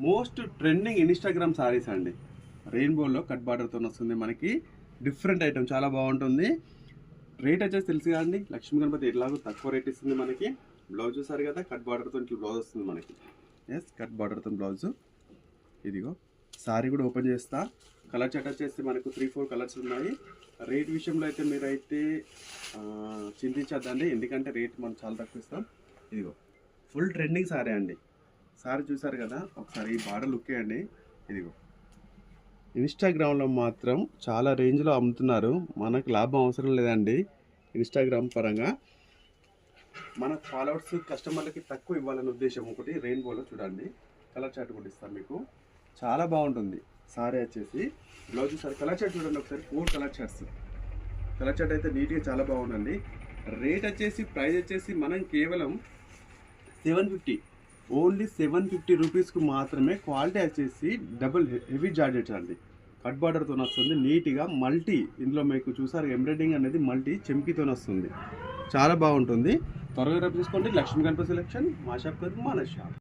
Most trending Instagram saris అండి. రెయిన్బోలో cut బార్డర్తో వస్తుంది మనకి. డిఫరెంట్ ఐటమ్, చాలా బాగుంటుంది. రేట్ వచ్చేసి తెలుసు కదండి, లక్ష్మీ గణపతి ఎట్లాగో తక్కువ రేట్ ఇస్తుంది మనకి. బ్లౌజ్ చూసారు కదా, కట్ బార్డర్తో ఇట్లా బ్లౌజ్ వస్తుంది మనకి. ఎస్, కట్ బార్డర్తో బ్లౌజు. ఇదిగో సారీ కూడా ఓపెన్ చేస్తా. కలర్ చార్ట్ వచ్చేసి మనకు 3-4 కలర్స్ ఉన్నాయి. రేట్ విషయంలో అయితే మీరైతే చింతించద్దండి, ఎందుకంటే రేట్ మనం చాలా తక్కువ ఇస్తాం. ఇదిగో ఫుల్ ట్రెండింగ్ సారీ అండి. సారీ చూసారు కదా, ఒకసారి ఈ బార్డర్ లుక్ వేయండి. ఇదిగో ఇన్స్టాగ్రామ్లో మాత్రం చాలా రేంజ్లో అమ్ముతున్నారు. మనకు లాభం అవసరం లేదండి. ఇన్స్టాగ్రామ్ పరంగా మన ఫాలోవర్స్ కస్టమర్లకి తక్కువ ఇవ్వాలనే ఉద్దేశం ఒకటి. రెయిన్బోలో చూడండి, కలర్ చార్ట్ కూడా ఇస్తాం మీకు, చాలా బాగుంటుంది. సారీ వచ్చేసి బ్లౌజ్ చూసారు, కలర్ చార్ట్ చూడండి ఒకసారి. 4 కలర్ చార్ట్స్. కలర్ చార్ట్ అయితే నీట్గా చాలా బాగుందండి. రేట్ వచ్చేసి ప్రైస్ వచ్చేసి మనం కేవలం 750, ఓన్లీ 750 రూపీస్కు మాత్రమే. క్వాలిటీ వచ్చేసి డబుల్ హెవీ జార్జెట్ అండి. కట్ బార్డర్తో వస్తుంది నీట్గా. మల్టీ, ఇందులో మీకు చూసారు ఎంబ్రాయిడింగ్ అనేది మల్టీ చెంకితో వస్తుంది, చాలా బాగుంటుంది. త్వరగా తీసుకోండి. లక్ష్మీ గణపతి సెలెక్షన్, మా షాప్ కదా, మన షాప్.